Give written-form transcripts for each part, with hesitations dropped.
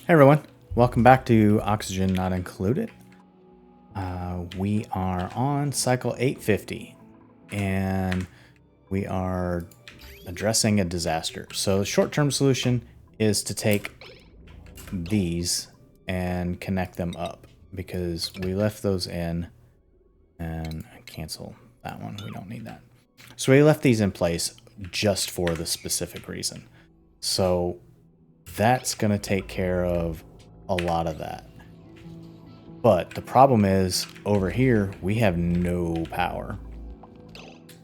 Hey everyone, welcome back to Oxygen Not Included. We are on cycle 850 and we are addressing a disaster. So the short-term solution is to take these and connect them up because we left those in and cancel that one. We don't need that. So we left these in place just for the specific reason. So that's going to take care of a lot of that. But the problem is, over here, we have no power.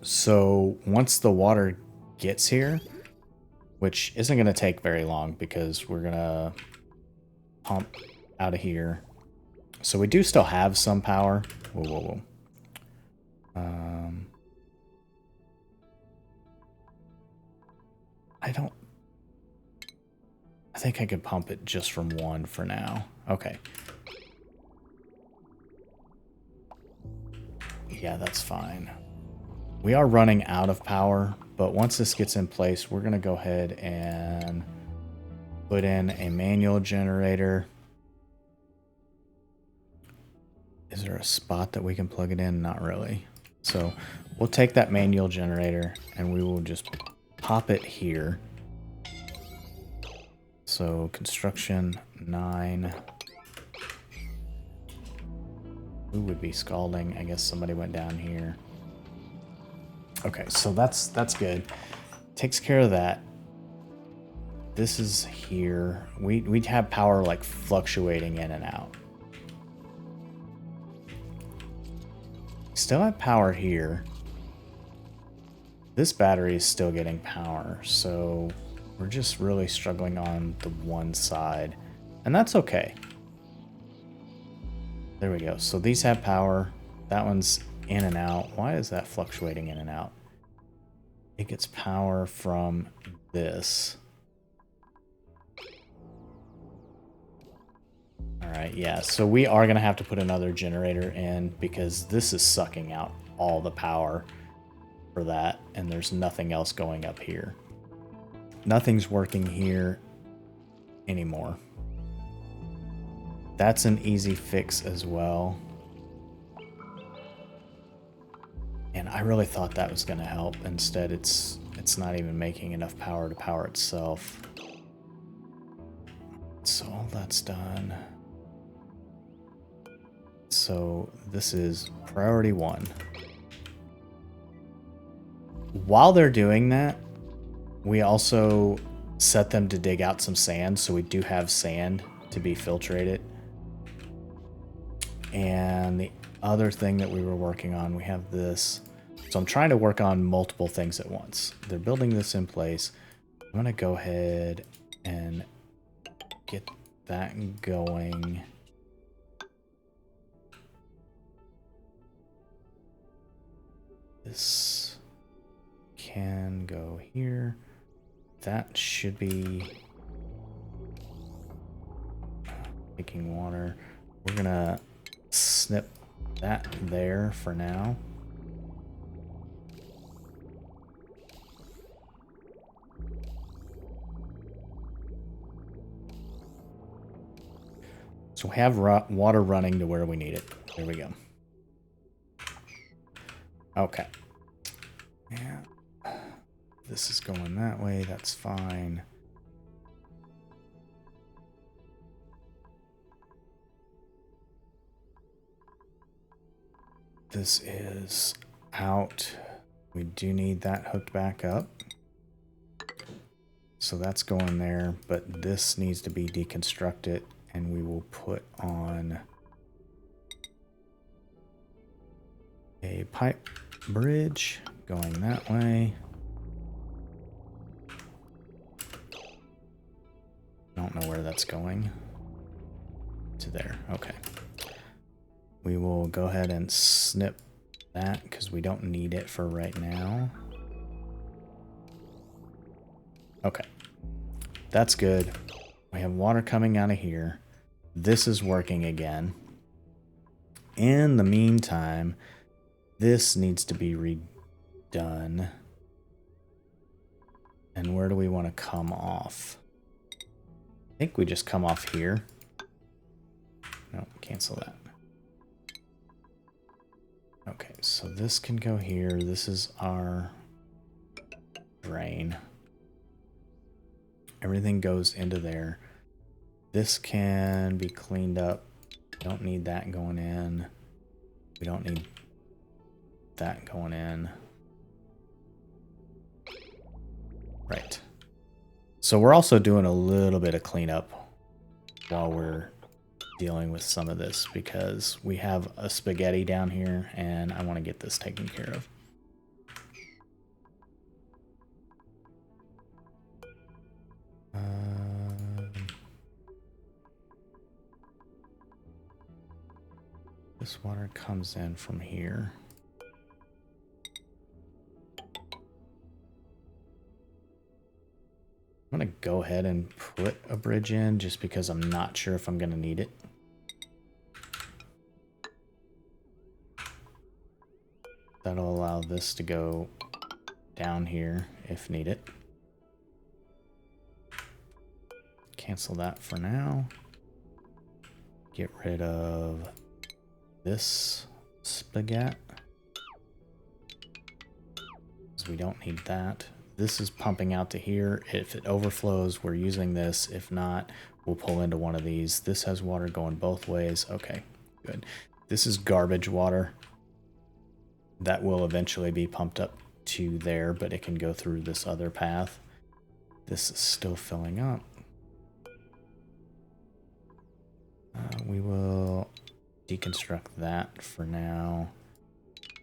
So once the water gets here, which isn't going to take very long because we're going to pump out of here. So we do still have some power. Whoa. I think I could pump it just from one for now. Okay. Yeah, that's fine. We are running out of power, but once this gets in place, we're going to go ahead and put in a manual generator. Is there a spot that we can plug it in? Not really. So we'll take that manual generator and we will just pop it here. So construction 9. Who would be scalding? I guess somebody went down here. Okay, so that's good. Takes care of that. This is here. We'd have power like fluctuating in and out. Still have power here. This battery is still getting power, so we're just really struggling on the one side. And that's okay. There we go. So these have power. That one's in and out. Why is that fluctuating in and out? It gets power from this. Alright, yeah. So we are going to have to put another generator in because this is sucking out all the power for that. And there's nothing else going up here. Nothing's working here anymore. That's an easy fix as well. And I really thought that was going to help. Instead, it's not even making enough power to power itself. So all that's done. So this is priority 1. While they're doing that, we also set them to dig out some sand. So we do have sand to be filtrated. And the other thing that we were working on, we have this. So I'm trying to work on multiple things at once. They're building this in place. I'm going to go ahead and get that going. This can go here. That should be taking water. We're going to snip that there for now. So we have water running to where we need it. There we go. Okay. Yeah. This is going that way. That's fine. This is out. We do need that hooked back up. So that's going there, but this needs to be deconstructed, and we will put on a pipe bridge going that way. I don't know where that's going. To there. Okay. We will go ahead and snip that because we don't need it for right now. Okay. That's good. We have water coming out of here. This is working again. In the meantime, this needs to be redone. And where do we want to come off? think we just come off here. No, cancel that. Okay, so this can go here. This is our drain. Everything goes into there. This can be cleaned up. Don't need that going in. We don't need that going in. Right. So we're also doing a little bit of cleanup while we're dealing with some of this because we have a spaghetti down here and I want to get this taken care of. This water comes in from here. I'm going to go ahead and put a bridge in just because I'm not sure if I'm going to need it. That'll allow this to go down here if needed. Cancel that for now. Get rid of this spaghetti, because we don't need that. This is pumping out to here. If it overflows, we're using this. If not, we'll pull into one of these. This has water going both ways. Okay, good. This is garbage water. That will eventually be pumped up to there, but it can go through this other path. This is still filling up. We will deconstruct that for now.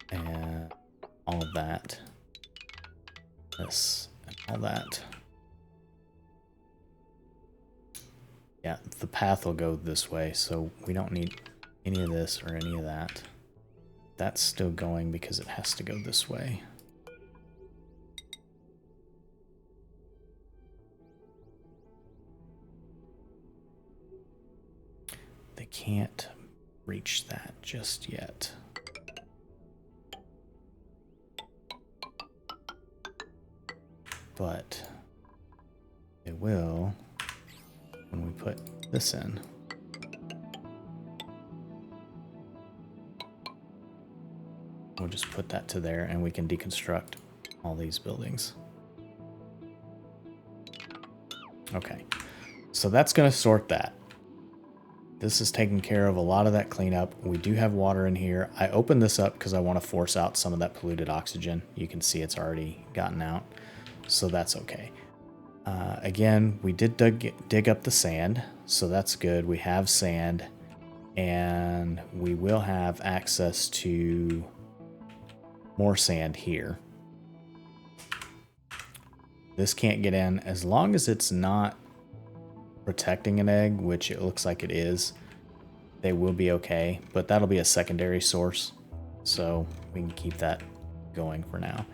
And all of that. This and all that. Yeah, the path will go this way, so we don't need any of this or any of that. That's still going because it has to go this way. They can't reach that just yet. But it will when we put this in. We'll just put that to there and we can deconstruct all these buildings. Okay, so that's going to sort that. This is taking care of a lot of that cleanup. We do have water in here. I opened this up because I want to force out some of that polluted oxygen. You can see it's already gotten out, so that's okay. Again, we did dig up the sand, so that's good. We have sand, and we will have access to more sand here. This can't get in as long as it's not protecting an egg, which it looks like it is. They will be okay, but that'll be a secondary source, so we can keep that going for now.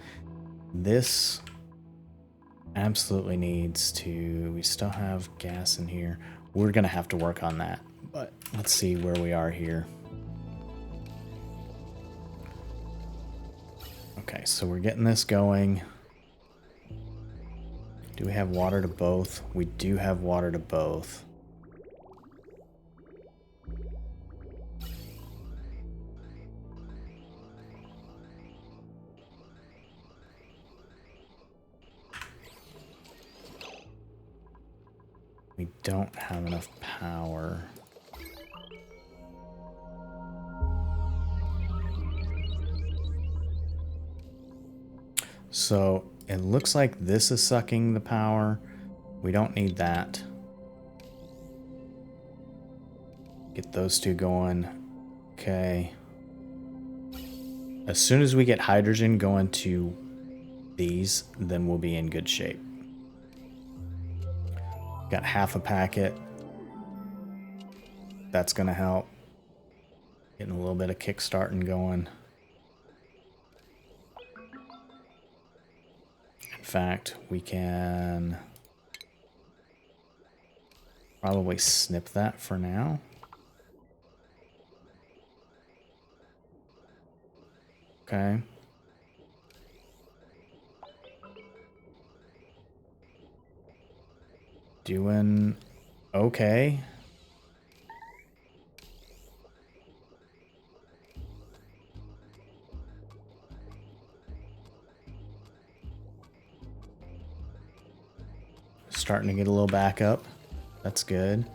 This absolutely needs to, we still have gas in here. We're gonna have to work on that, but let's see where we are here. Okay, so we're getting this going. Do we have water to both? We do have water to both. We don't have enough power. So it looks like this is sucking the power. We don't need that. Get those two going. Okay. As soon as we get hydrogen going to these, then we'll be in good shape. Got half a packet. That's going to help. Getting a little bit of kickstarting going. In fact, we can probably snip that for now. Okay. Doing Okay. Starting to get a little back up. That's good.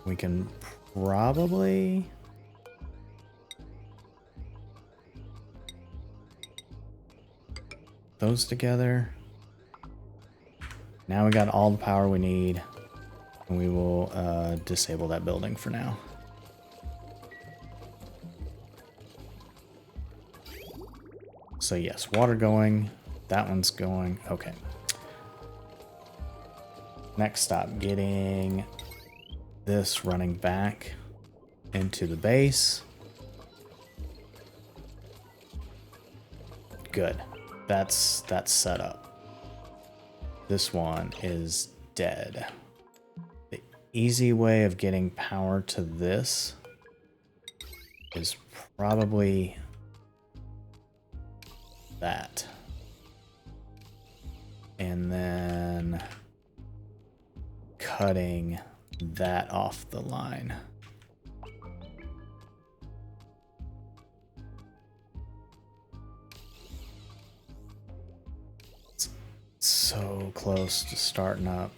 We can probably... those together. Now we got all the power we need. And we will disable that building for now. So yes, water going. That one's going. Okay. Next stop, getting this running back into the base. Good. That's set up. This one is dead. The easy way of getting power to this is probably that. And then cutting that off the line. It's so close to starting up.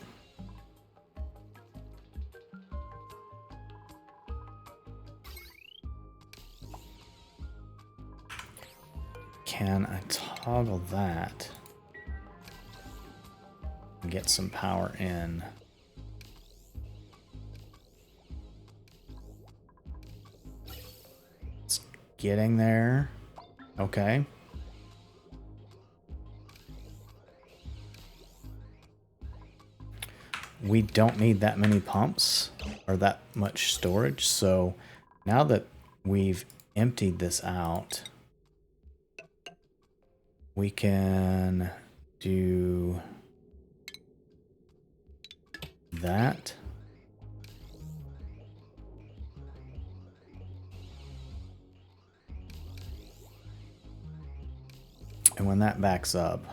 Can I toggle that and get some power in? It's getting there. Okay. We don't need that many pumps or that much storage. So now that we've emptied this out, we can do that. And when that backs up,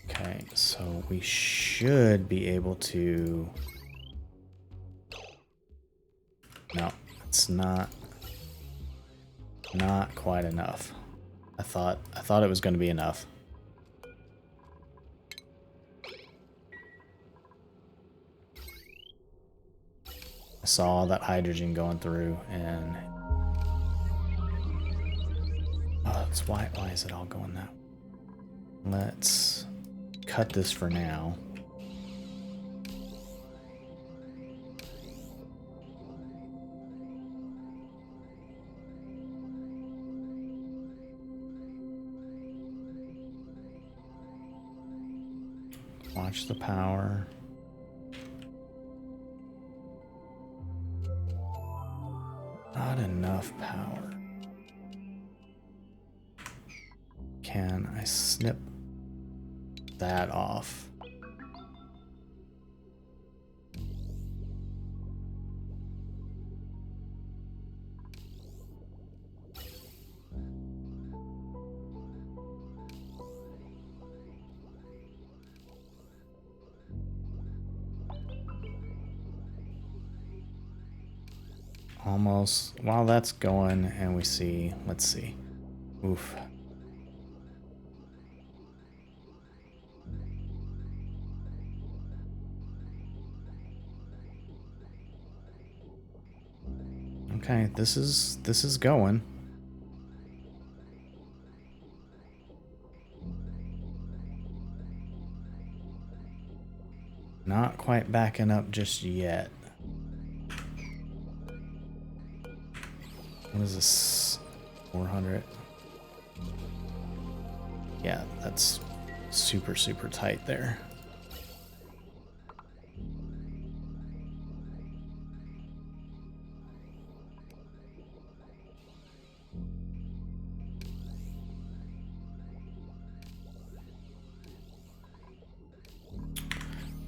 okay, so we should be able to, no, it's not quite enough. I thought it was going to be enough. I saw that hydrogen going through, and oh, that's why is it all going that way? Let's cut this for now. Watch the power. Not enough power. Can I snip that off? Almost. While that's going and we see, let's see. Oof. Okay, this is going. Not quite backing up just yet. What is this? 400? Yeah, that's super, super tight there.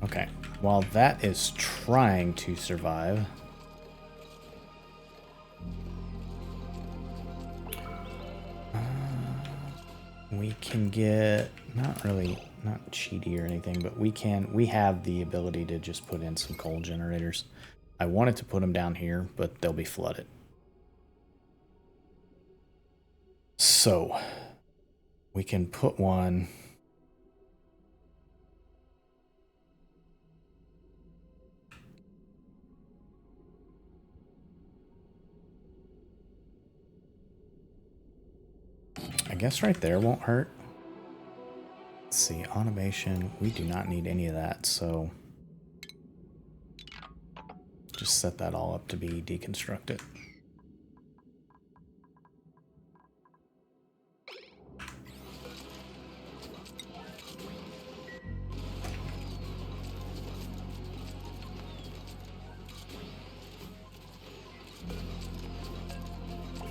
Okay, while that is trying to survive, we can get, not cheaty or anything, but we have the ability to just put in some coal generators. I wanted to put them down here, but they'll be flooded. So we can put one. I guess right there won't hurt. Let's see, automation. We do not need any of that, so just set that all up to be deconstructed.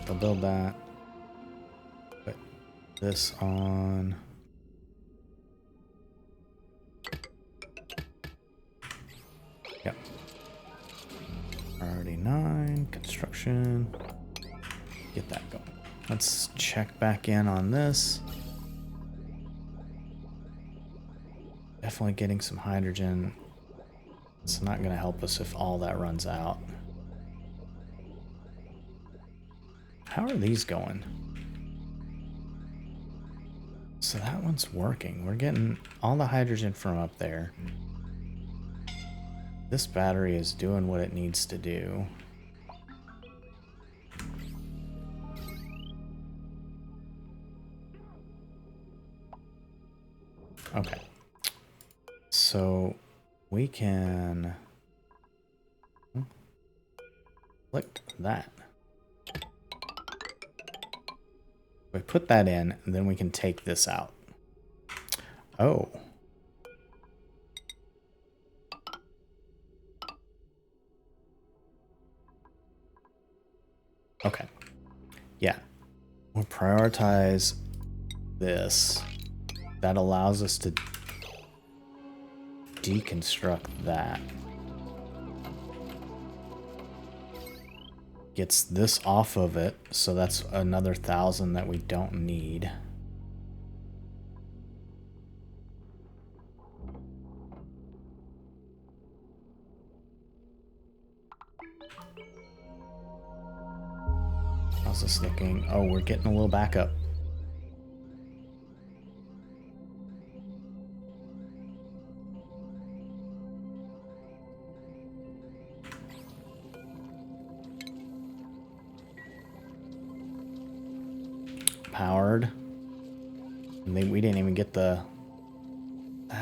I'll build that. Put this on. Yep. Priority 9, construction. Get that going. Let's check back in on this. Definitely getting some hydrogen. It's not going to help us if all that runs out. How are these going? So that one's working. We're getting all the hydrogen from up there. This battery is doing what it needs to do. Okay. So we can click that. We put that in, and then we can take this out. Oh. Okay. Yeah. We'll prioritize this. That allows us to deconstruct that. Gets this off of it, so that's another 1,000 that we don't need. How's this looking? Oh, we're getting a little backup. Powered. And we didn't even get that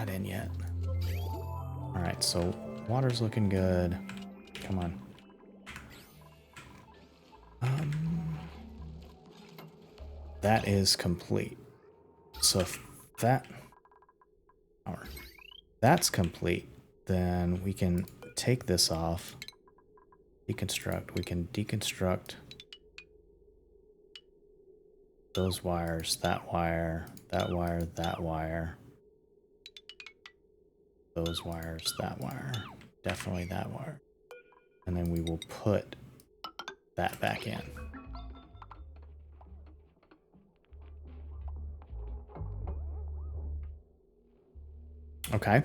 in yet. Alright, so water's looking good. Come on. That is complete. So if that's complete, then we can take this off. Deconstruct. We can deconstruct those wires, that wire, that wire, that wire. Those wires, that wire. Definitely that wire. And then we will put that back in. Okay.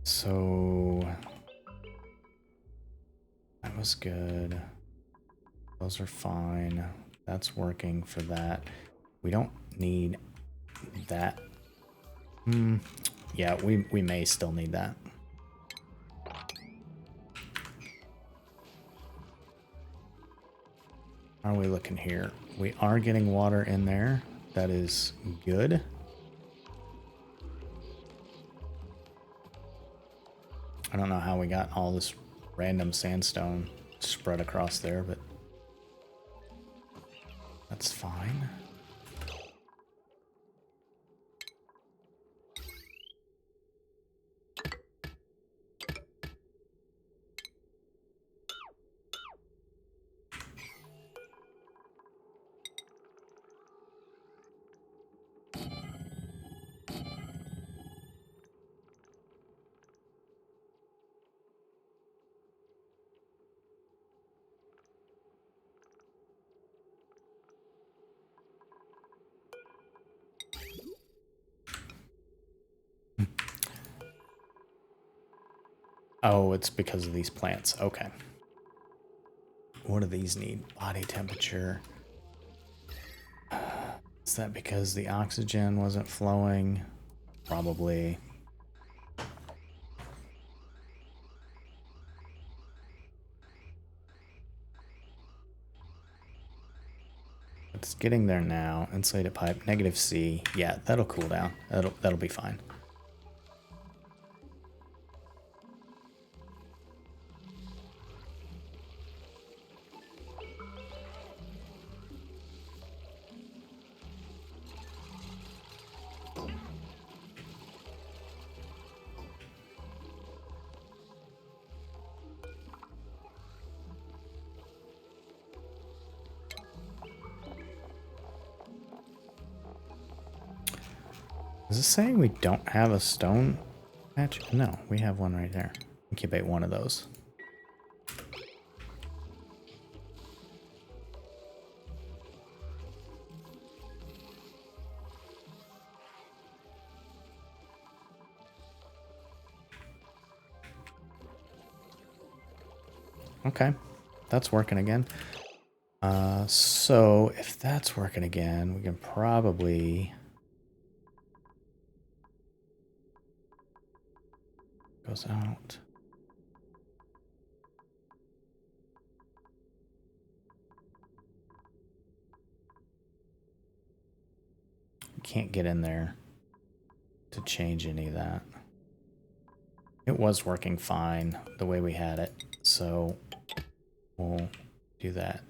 So that was good. Those are fine. That's working for that. We don't need that. Yeah, we may still need that. How are we looking here? We are getting water in there. That is good. I don't know how we got all this random sandstone spread across there, but that's fine. Oh, it's because of these plants. Okay. What do these need? Body temperature. Is that because the oxygen wasn't flowing? Probably. It's getting there now. Insulated pipe, negative C. Yeah, that'll cool down. That'll be fine. Is this saying we don't have a stone patch? No, we have one right there. Incubate one of those. Okay, that's working again. So if that's working again, we can probably... Goes out. Can't get in there to change any of that. It was working fine the way we had it, so we'll do that.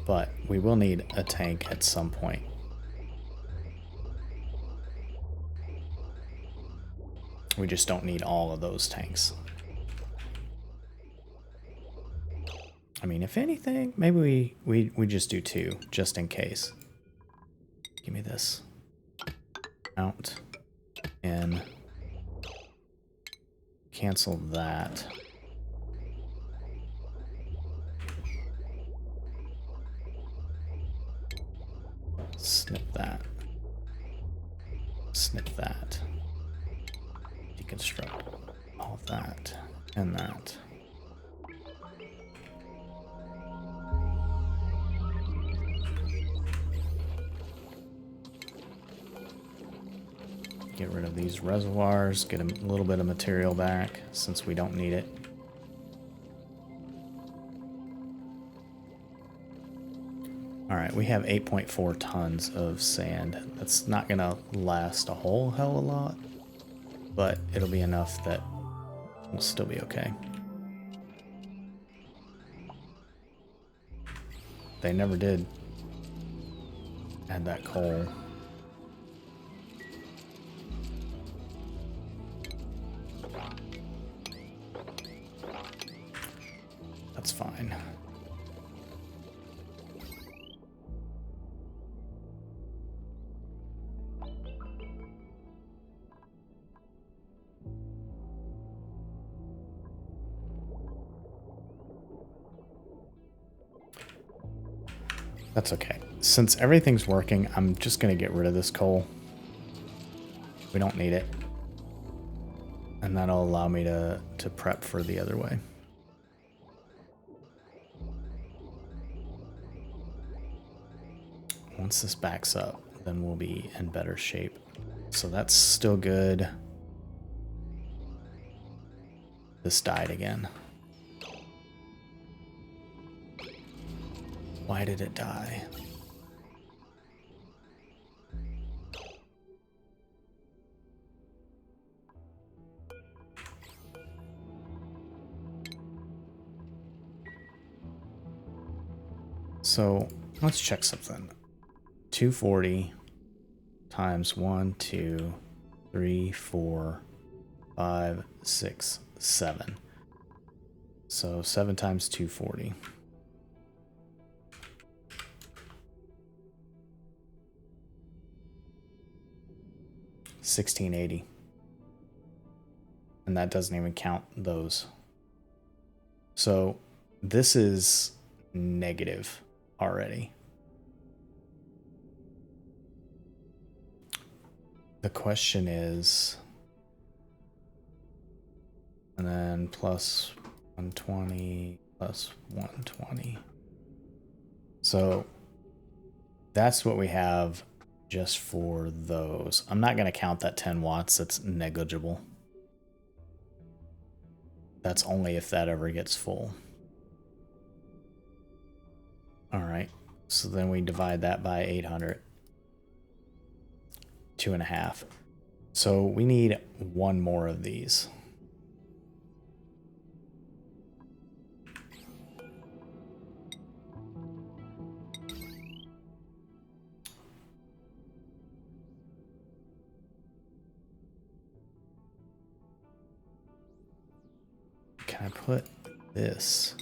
But we will need a tank at some point. We just don't need all of those tanks. I mean, if anything, maybe we just do 2, just in case. Give me this. Out. In. Cancel that. Snip that. Snip that. Deconstruct all of that and that. Get rid of these reservoirs, get a little bit of material back since we don't need it. Alright, we have 8.4 tons of sand. That's not going to last a whole hell of a lot, but it'll be enough that we'll still be okay. They never did add that coal. That's fine. That's okay. Since everything's working, I'm just going to get rid of this coal. We don't need it. And that'll allow me to prep for the other way. Once this backs up, then we'll be in better shape. So that's still good. This died again. Why did it die? So let's check something. 240 times 1, 2, 3, 4, 5, 6, 7. So 7 times 240. 1680. And that doesn't even count those. So this is negative already. The question is, and then plus 120 plus 120. So that's what we have just for those. I'm not going to count that 10 watts. That's negligible. That's only if that ever gets full. All right. So then we divide that by 800. 2.5. So we need one more of these. Can I put this?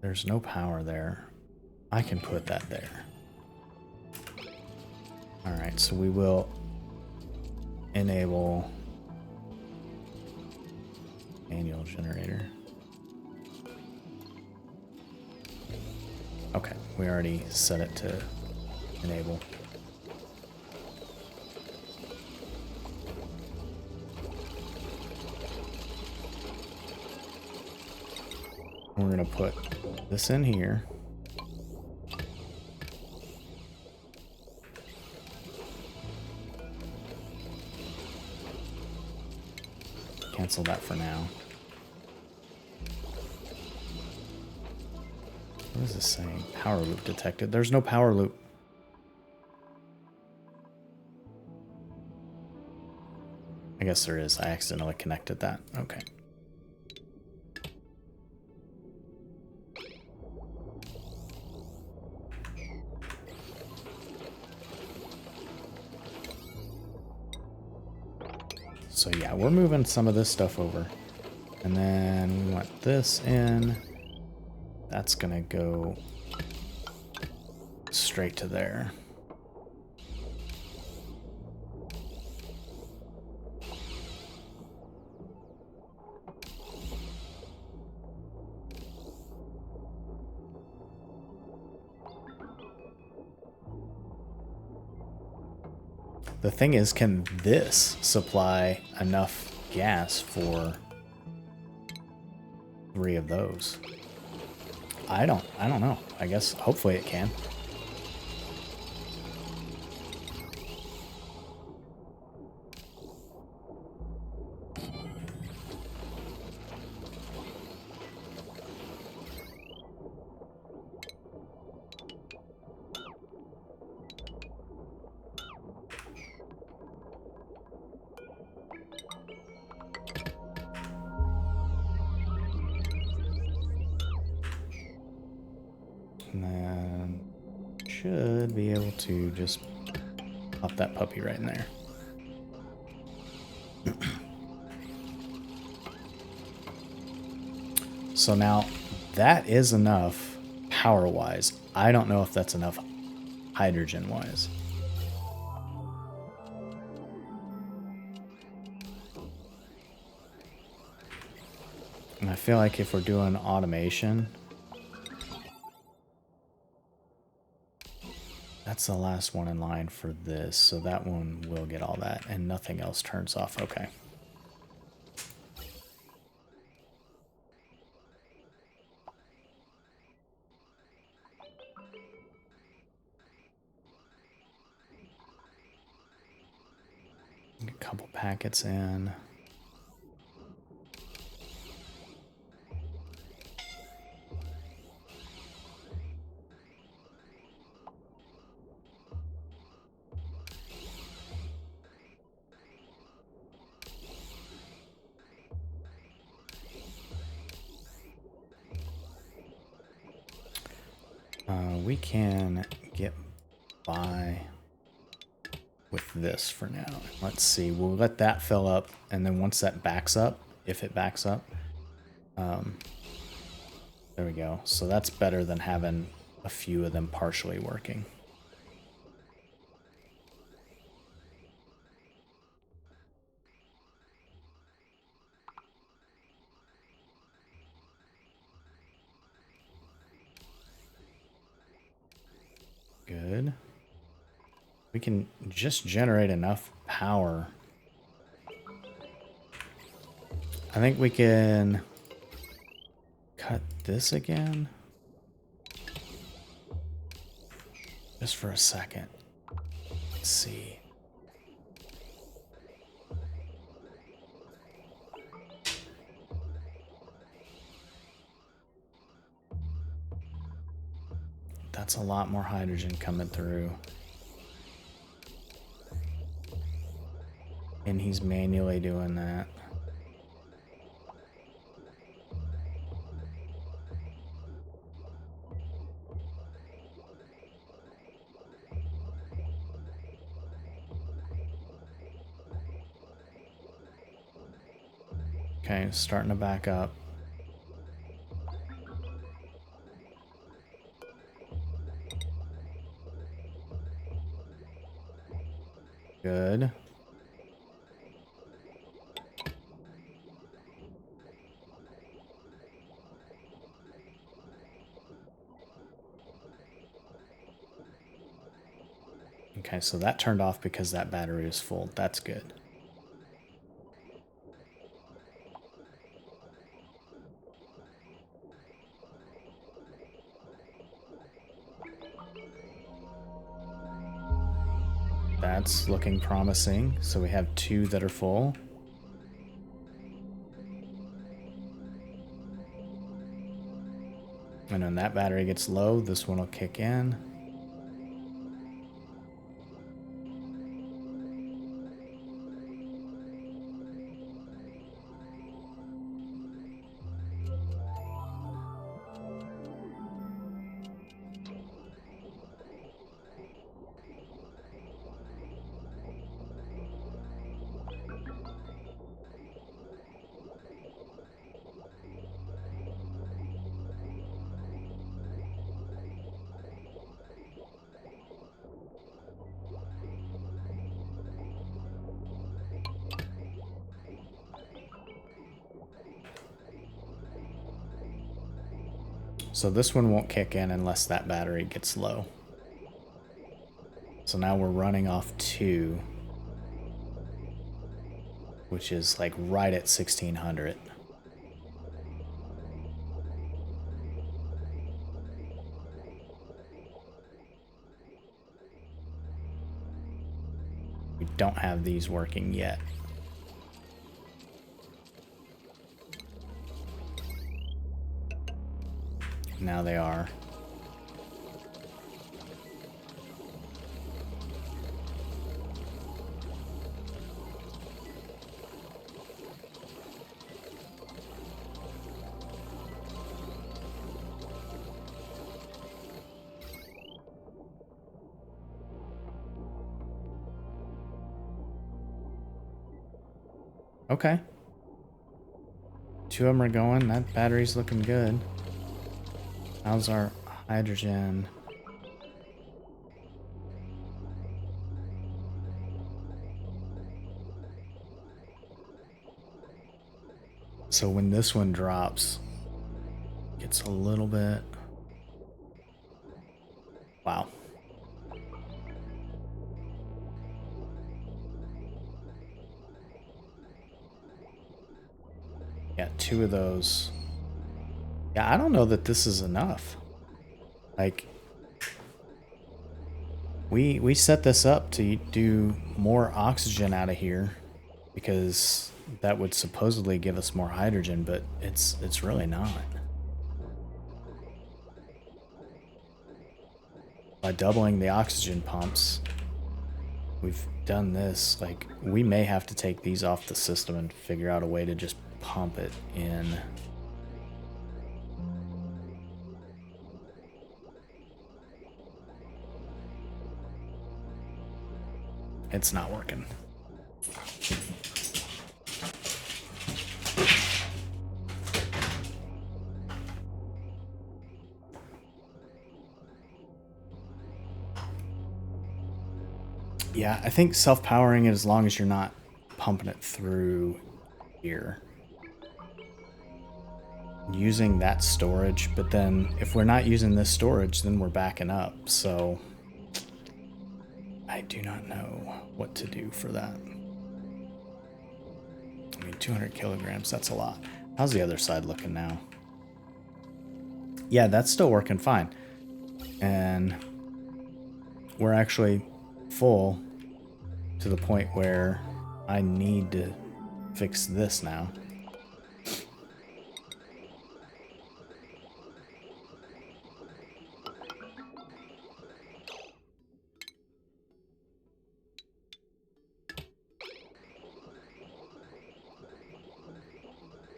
There's no power there. I can put that there. All right, so we will enable manual generator. Okay, we already set it to enable. We're gonna put this in here. Cancel that for now. What is this saying? Power loop detected. There's no power loop. I guess there is. I accidentally connected that. Okay. So yeah, we're moving some of this stuff over. And then we want this in. That's gonna go straight to there. The thing is, can this supply enough gas for 3 of those? I don't know. I guess hopefully it can. And then should be able to just pop that puppy right in there. So now that is enough power-wise. I don't know if that's enough hydrogen-wise. And I feel like if we're doing automation, that's the last one in line for this, so that one will get all that, and nothing else turns off. Okay. A couple packets in. We can get by with this for now. Let's see. We'll let that fill up, and then once that backs up, if it backs up, there we go. So that's better than having a few of them partially working. good. We can just generate enough power. I think we can cut this again. Just for a second. Let's see. That's a lot more hydrogen coming through. And he's manually doing that. Okay, starting to back up. Good. Okay, so that turned off because that battery was full. That's good. That's looking promising. So we have 2 that are full. And when that battery gets low, this one will kick in. So this one won't kick in unless that battery gets low. So now we're running off 2, which is like right at 1600. We don't have these working yet. Now they are. Okay. 2 of them are going. That battery's looking good. How's our hydrogen? So when this one drops, it's a little bit... Wow. Yeah, 2 of those. Yeah, I don't know that this is enough. Like, we set this up to do more oxygen out of here because that would supposedly give us more hydrogen, but it's really not. By doubling the oxygen pumps, we've done this. Like, we may have to take these off the system and figure out a way to just pump it in. It's not working. Yeah, I think self-powering it as long as you're not pumping it through here. Using that storage, but then if we're not using this storage, then we're backing up. So I do not know what to do for that. I mean, 200 kilograms, that's a lot. How's the other side looking now? Yeah, that's still working fine. And we're actually full to the point where I need to fix this now.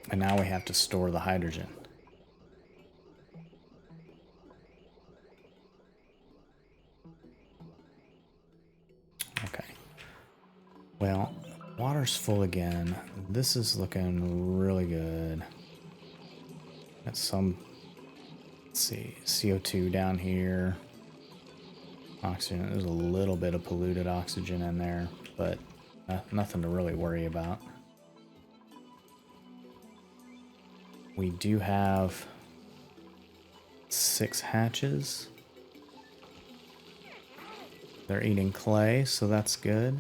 And now we have to store the hydrogen. Okay. Well, water's full again. This is looking really good. Got some, let's see, CO2 down here. Oxygen, there's a little bit of polluted oxygen in there, but nothing to really worry about. We do have 6 hatches. They're eating clay, so that's good.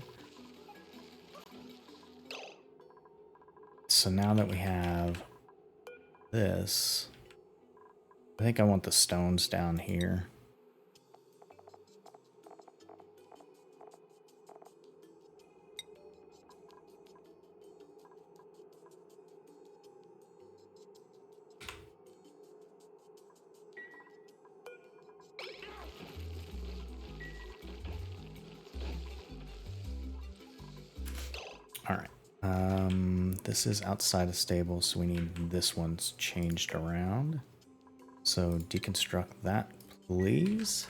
So now that we have this, I think I want the stones down here. All right. This is outside of stable, so we need this one's changed around. So deconstruct that, please.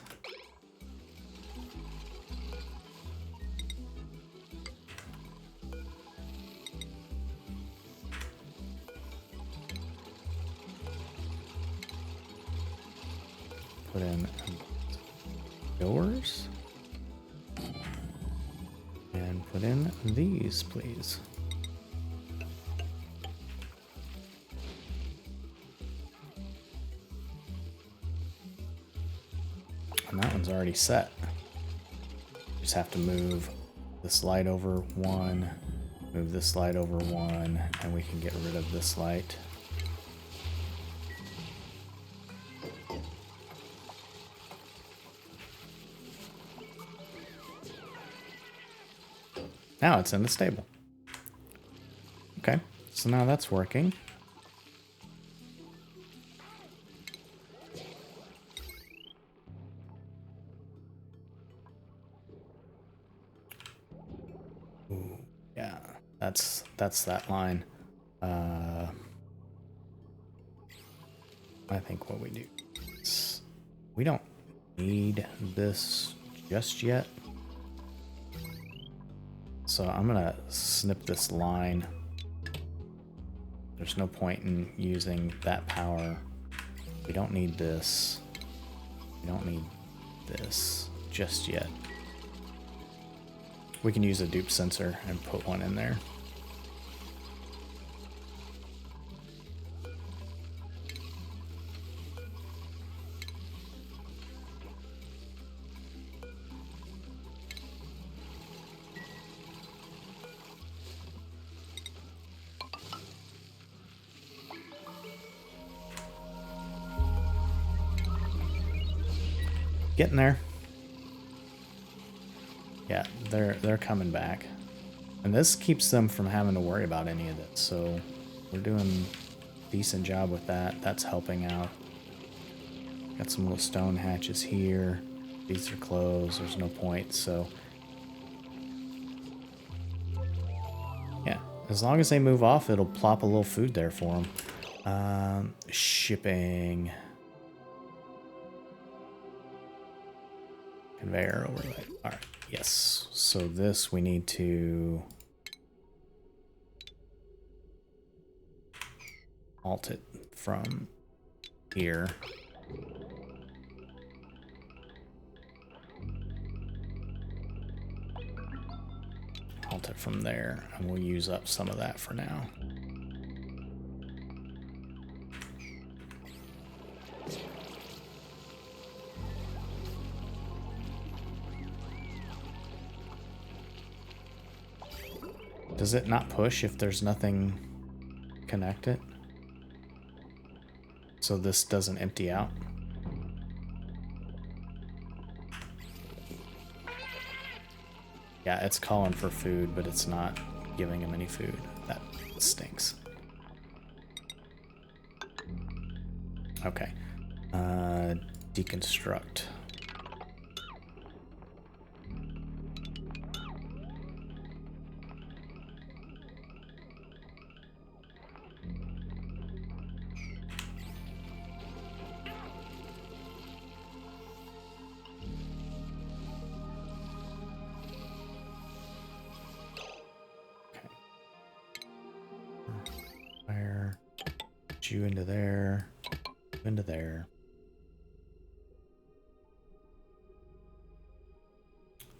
Put in doors. And put in these, please. And that one's already set. Just have to move this light over 1, move this light over 1, and we can get rid of this light. Now it's in the stable. Okay, so now that's working. Ooh, yeah, that's that line. I think what we do is we don't need this just yet. So I'm gonna snip this line. There's no point in using that power. We don't need this. We don't need this just yet. We can use a dupe sensor and put one in there. Getting there. Yeah, they're coming back. And this keeps them from having to worry about any of this. So we're doing a decent job with that. That's helping out. Got some little stone hatches here. These are closed. There's no point. So yeah, as long as they move off, it'll plop a little food there for them. Shipping. Conveyor overlay. All right. Yes. So this we need to alt it from here. Alt it from there, and we'll use up some of that for now. Does it not push if there's nothing connected? So this doesn't empty out? Yeah, it's calling for food, but it's not giving him any food. That stinks. Okay. Deconstruct. Fire. Put you into there. Into there.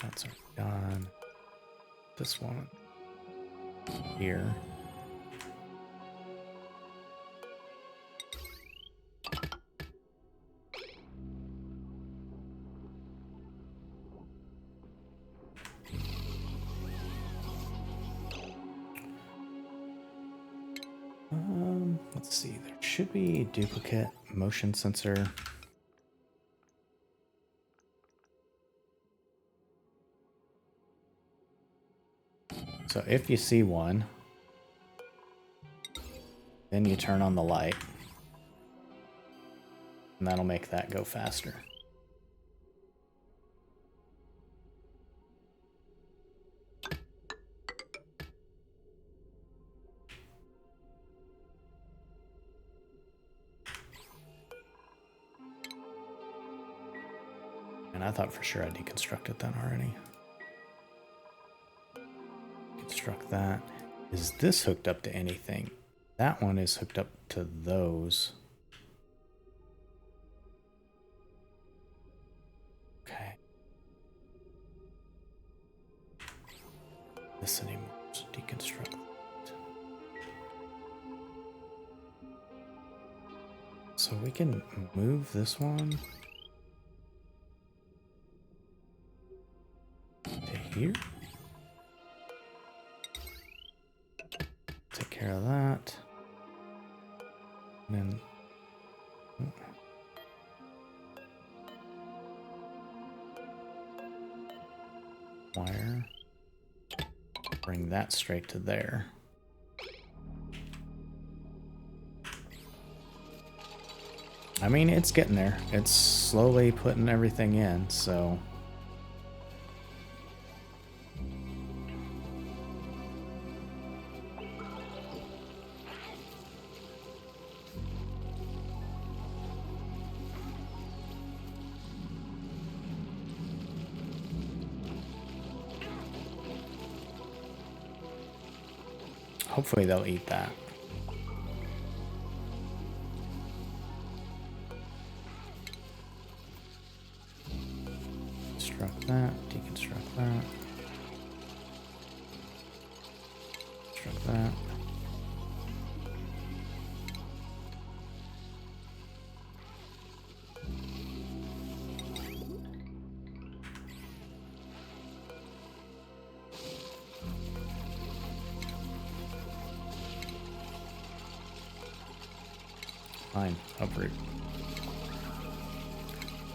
That's already gone. This one here. Let's see. There should be duplicate motion sensor. So if you see one, then you turn on the light, and that'll make that go faster. And I thought for sure I deconstructed that already. Deconstruct that. Is this hooked up to anything? That one is hooked up to those. Okay. This anymore. So deconstruct. So we can move this one to here. Take care of that. And then wire. Bring that straight to there. I mean, it's getting there. It's slowly putting everything in, so... Hopefully they'll eat that. Deconstruct that, deconstruct that. Deconstruct that. Fine, uproot.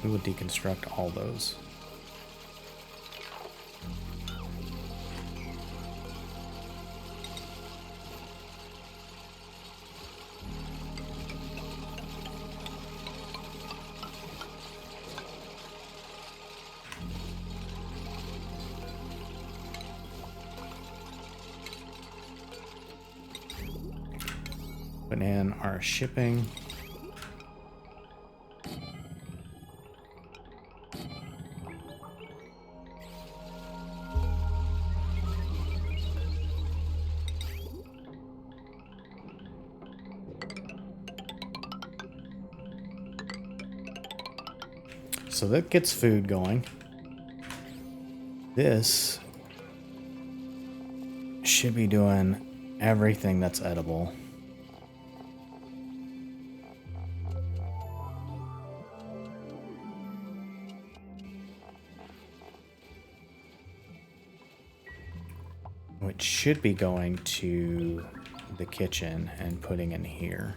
We will deconstruct all those. Put in our shipping. So that gets food going. This should be doing everything that's edible. Which should be going to the kitchen and putting in here.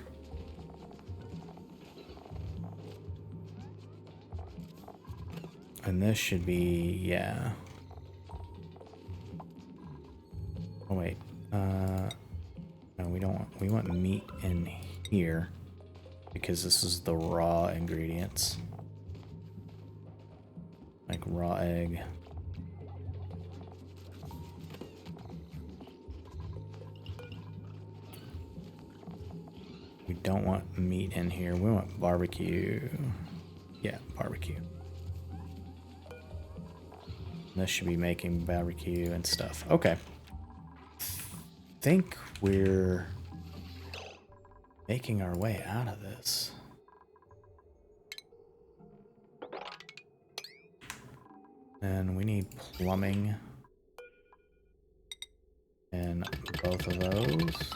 And this should be, yeah. Oh wait, no, we don't want, we want meat in here because this is the raw ingredients. Like raw egg. We don't want meat in here. We want barbecue. Yeah, barbecue. This should be making barbecue and stuff. Okay. Think we're making our way out of this. And we need plumbing in both of those.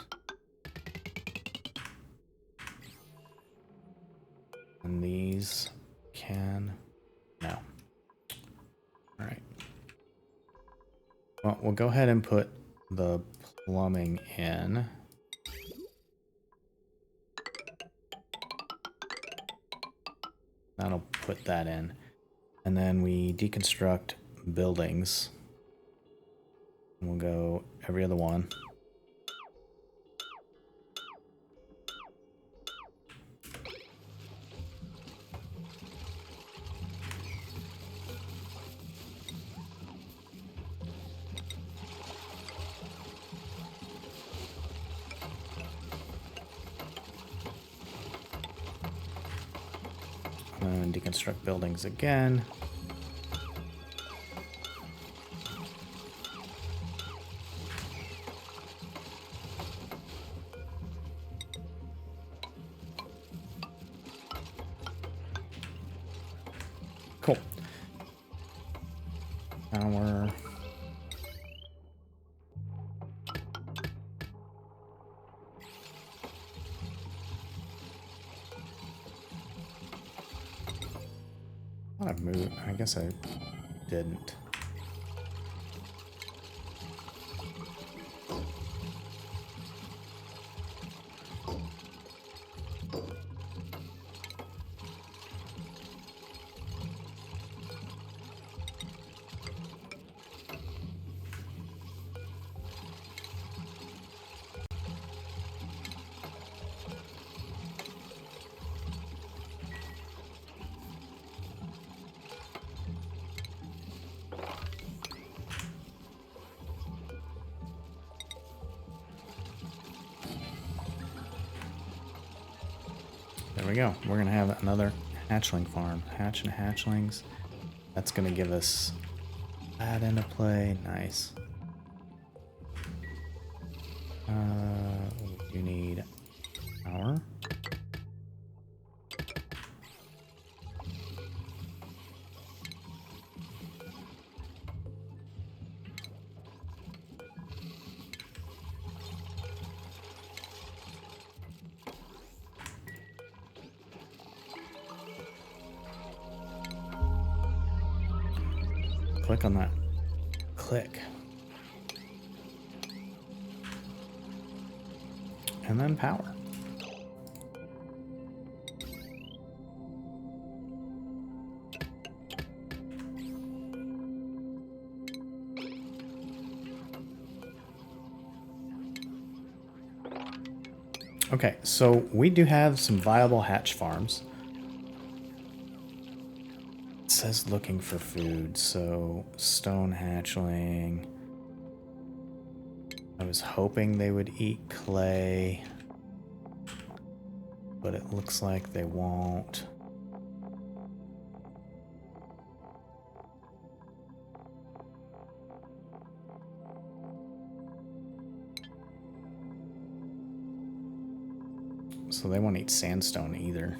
And these can... no. Alright. Well, we'll go ahead and put the plumbing in. That'll put that in. And then we deconstruct buildings. And we'll go every other one. And deconstruct buildings again. Cool. Now we're... I thought I moved. I guess I didn't. There we go. We're going to have another hatchling farm. Hatch and hatchlings. That's going to give us that into play. Nice. You need power. Click on that. Click. And then power. Okay, so we do have some viable hatch farms. It says looking for food, so stone hatchling. I was hoping they would eat clay, but it looks like they won't. So they won't eat sandstone either.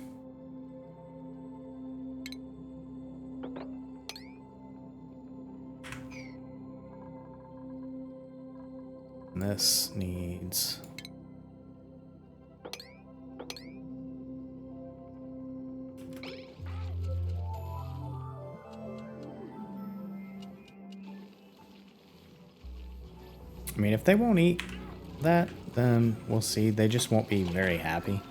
And this needs... I mean, if they won't eat that, then we'll see. They just won't be very happy.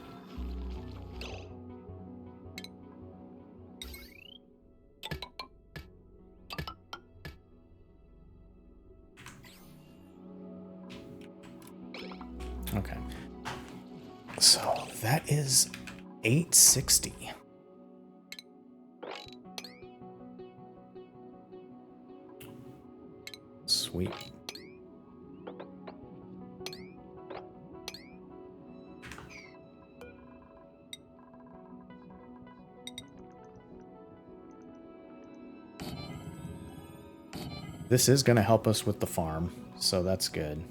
Okay. So that is 860. Sweet. This is going to help us with the farm, so that's good.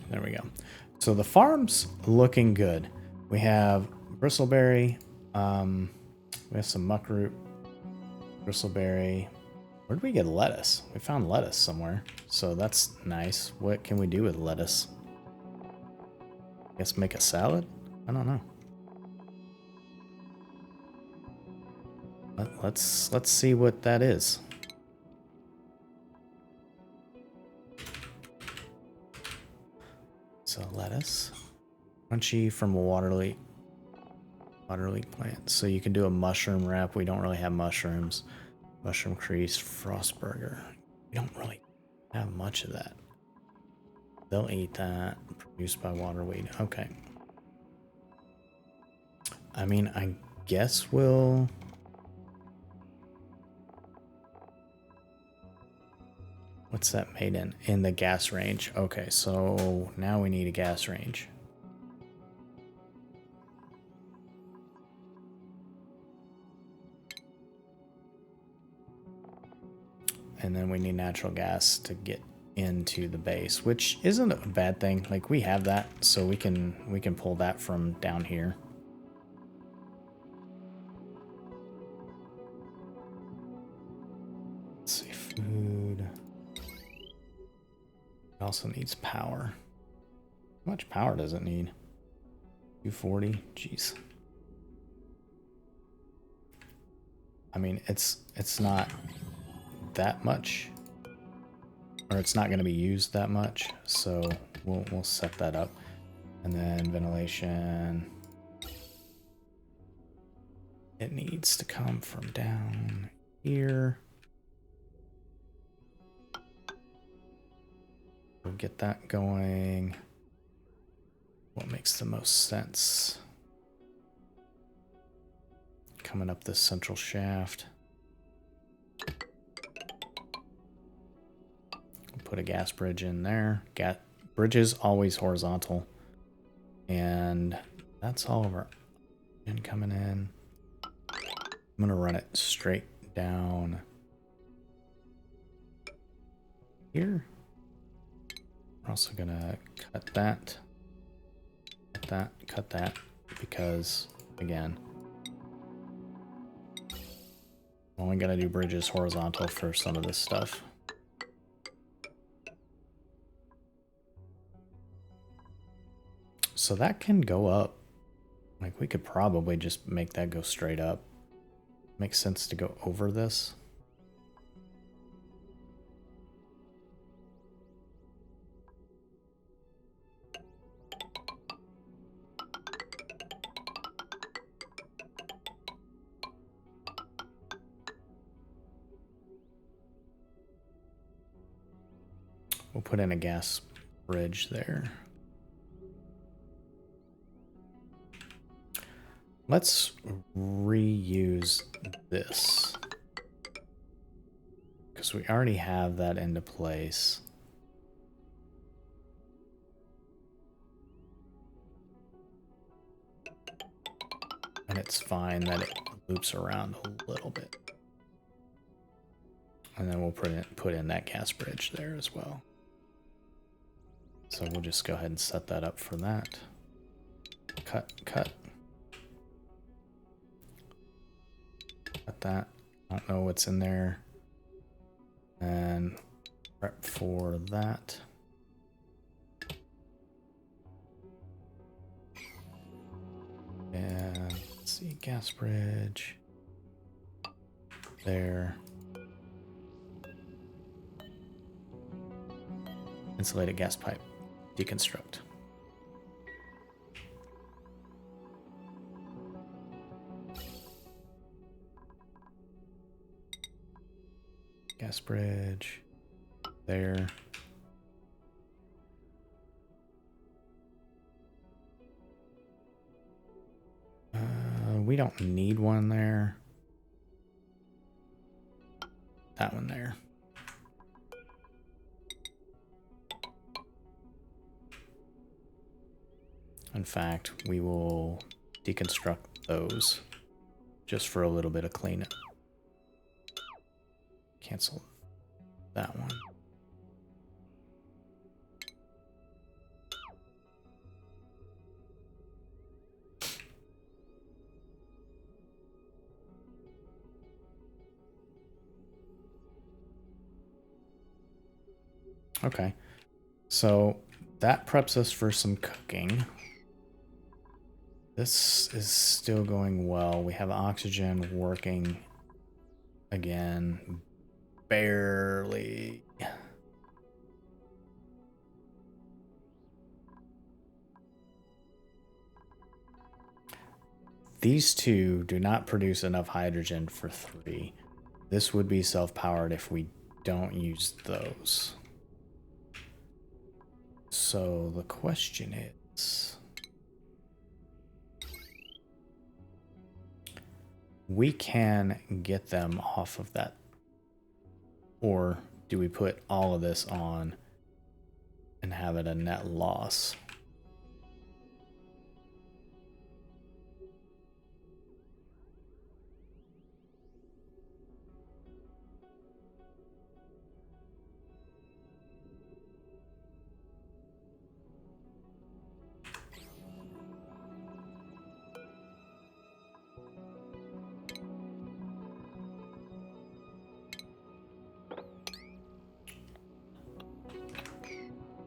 There we go. So the farm's looking good. We have bristleberry. We have some muckroot, bristleberry. Where did we get lettuce? We found lettuce somewhere, so that's nice. What can we do with lettuce? I guess make a salad? I don't know. Let's see what that is. So lettuce, crunchy from a water leek plant. So you can do a mushroom wrap. We don't really have mushrooms. Mushroom crease, frostburger. We don't really have much of that. They'll eat that. Produced by waterweed. Okay. I mean, I guess we'll... What's that made in? In the gas range. Okay, so now we need a gas range. And then we need natural gas to get into the base, which isn't a bad thing. Like, we have that, so we can pull that from down here. Let's see, food. It also needs power. How much power does it need? 240? Jeez. I mean, it's not that much, or it's not going to be used that much, so we'll set that up. And then ventilation, it needs to come from down here. We'll get that going. What makes the most sense? Coming up this central shaft. Put a gas bridge in there. Bridge is always horizontal. And that's all of our oxygen coming in. I'm going to run it straight down here. We're also going to cut that, because, again, I'm only going to do bridges horizontal for some of this stuff. So that can go up. Like, we could probably just make that go straight up. Makes sense to go over this. We'll put in a gas bridge there. Let's reuse this, because we already have that into place. And it's fine that it loops around a little bit. And then we'll put in that gas bridge there as well. So we'll just go ahead and set that up for that. Cut. Cut that. I don't know what's in there. And Prep for that. And let's see, gas bridge. There. Insulated gas pipe. Deconstruct. Gas bridge. There. We don't need one there. That one there. In fact, we will deconstruct those just for a little bit of cleanup. Cancel that one. Okay, so that preps us for some cooking. This is still going well. We have oxygen working again, barely. These two do not produce enough hydrogen for 3. This would be self-powered if we don't use those. So the question is, we can get them off of that, or do we put all of this on and have it a net loss?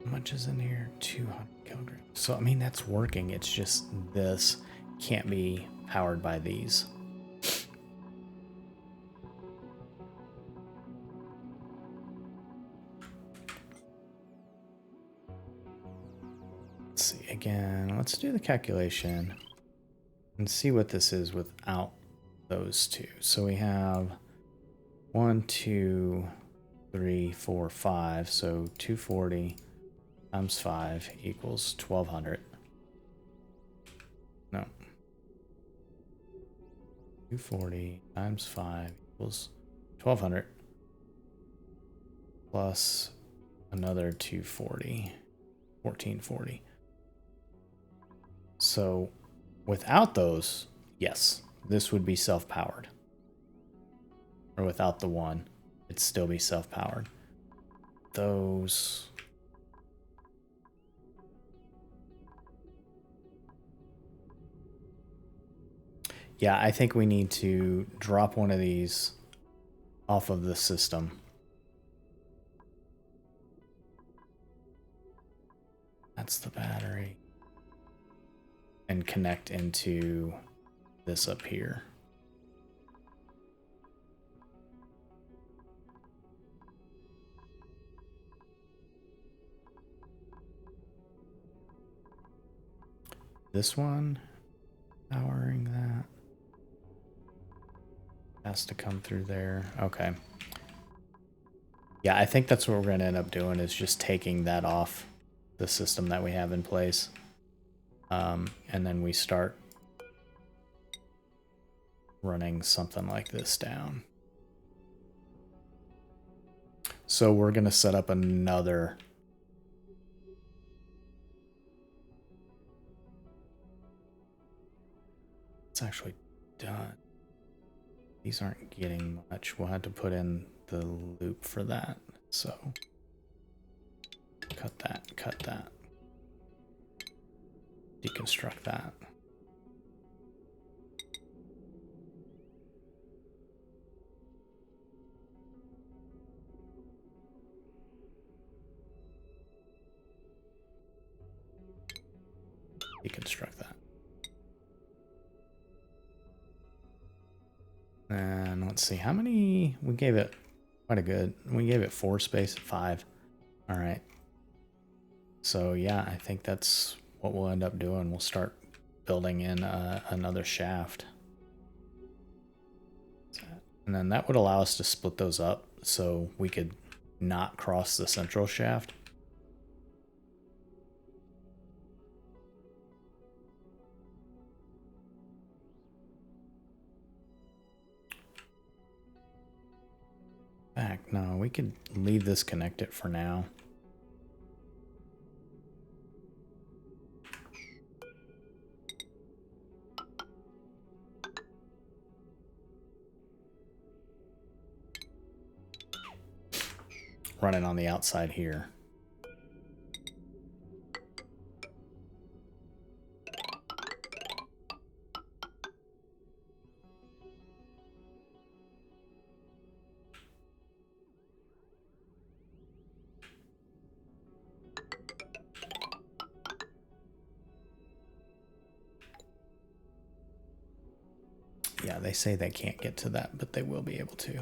How much is in here? 200 kilograms. So, I mean, that's working. It's just this can't be powered by these. Let's see again. Let's do the calculation and see what this is without those two. So we have 1, 2, 3, 4, 5. So 240 times 5 equals 1200. No. 240 times 5 equals 1200 plus another 240, 1440. So without those, yes, this would be self-powered. Or without the one, it'd still be self-powered. Those... Yeah, I think we need to drop one of these off of the system. That's the battery. And connect into this up here. This one, powering that. Has to come through there. Okay. Yeah, I think that's what we're going to end up doing, is just taking that off the system that we have in place. And then we start running something like this down. So we're going to set up another... It's actually done. These aren't getting much. We'll have to put in the loop for that. So cut that, cut that. Deconstruct that. deconstruct that. And let's see how many we gave it. Quite a good. We gave it 4 space, 5. All right. So yeah, I think that's what we'll end up doing. We'll start building in another shaft. And then that would allow us to split those up so we could not cross the central shaft. Back, no, we could leave this connected for now. Run it on the outside here. Yeah, they say they can't get to that, but they will be able to.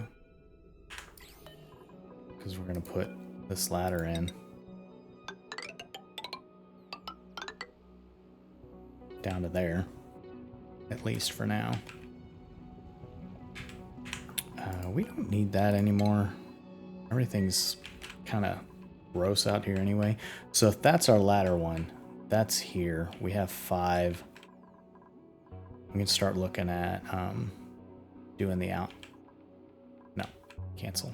Because we're going to put this ladder in. Down to there. At least for now. We don't need that anymore. Everything's kind of gross out here anyway. So if that's our ladder one, that's here. We have 5. We can start looking at doing the out. No, cancel.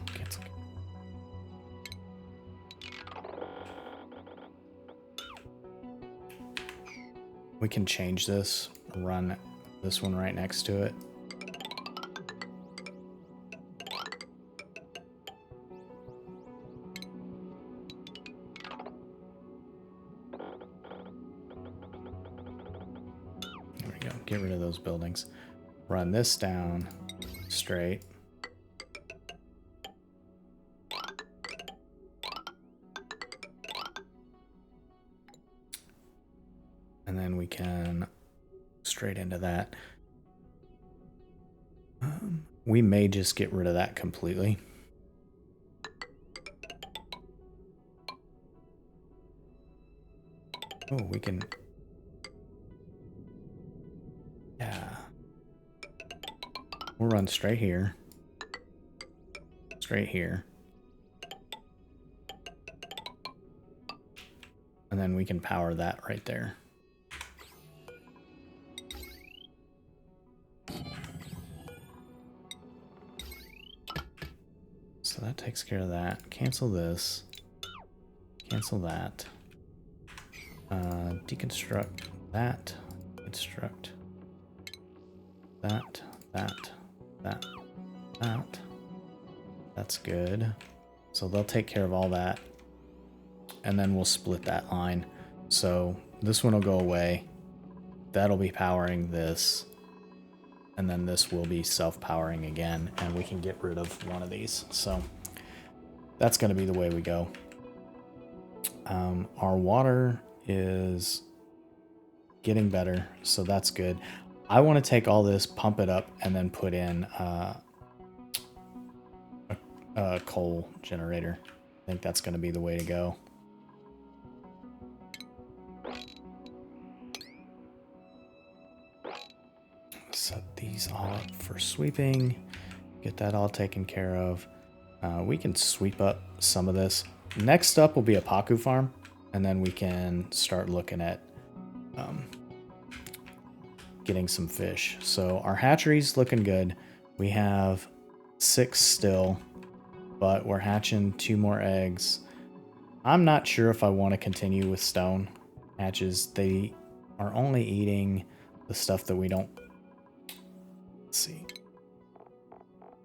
We can change this, run this one right next to it. There we go, get rid of those buildings. Run this down straight. And then we can straight into that. We may just get rid of that completely. Oh, we can... Yeah. We'll run straight here. Straight here. And then we can power that right there. So that takes care of that. Cancel this. Cancel that. Deconstruct that. Construct that. That. That's good. So they'll take care of all that. And then we'll split that line. So this one will go away. That'll be powering this. And then this will be self-powering again, and we can get rid of one of these. So that's going to be the way we go. Our water is getting better, so that's good. I want to take all this, pump it up, and then put in a coal generator. I think that's going to be the way to go. Set these all up for sweeping. Get that all taken care of. We can sweep up some of this. Next up will be a Paku farm, and then we can start looking at getting some fish. So our hatchery's looking good. We have 6 still, but we're hatching 2 more eggs. I'm not sure if I want to continue with stone hatches. They are only eating the stuff that we don't... Let's see.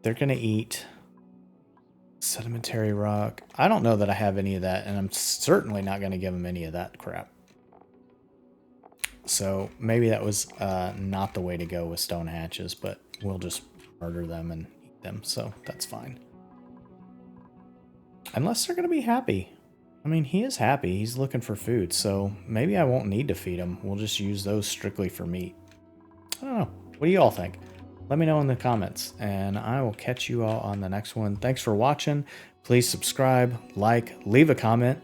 They're going to eat sedimentary rock. I don't know that I have any of that, and I'm certainly not going to give them any of that crap. So maybe that was not the way to go with stone hatches, but we'll just murder them and eat them, so that's fine. Unless they're going to be happy. I mean, he is happy. He's looking for food, so maybe I won't need to feed him. We'll just use those strictly for meat. I don't know. What do you all think? Let me know in the comments, and I will catch you all on the next one. Thanks for watching. Please subscribe, like, leave a comment.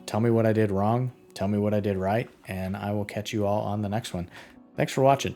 Tell me what I did wrong. Tell me what I did right, and I will catch you all on the next one. Thanks for watching.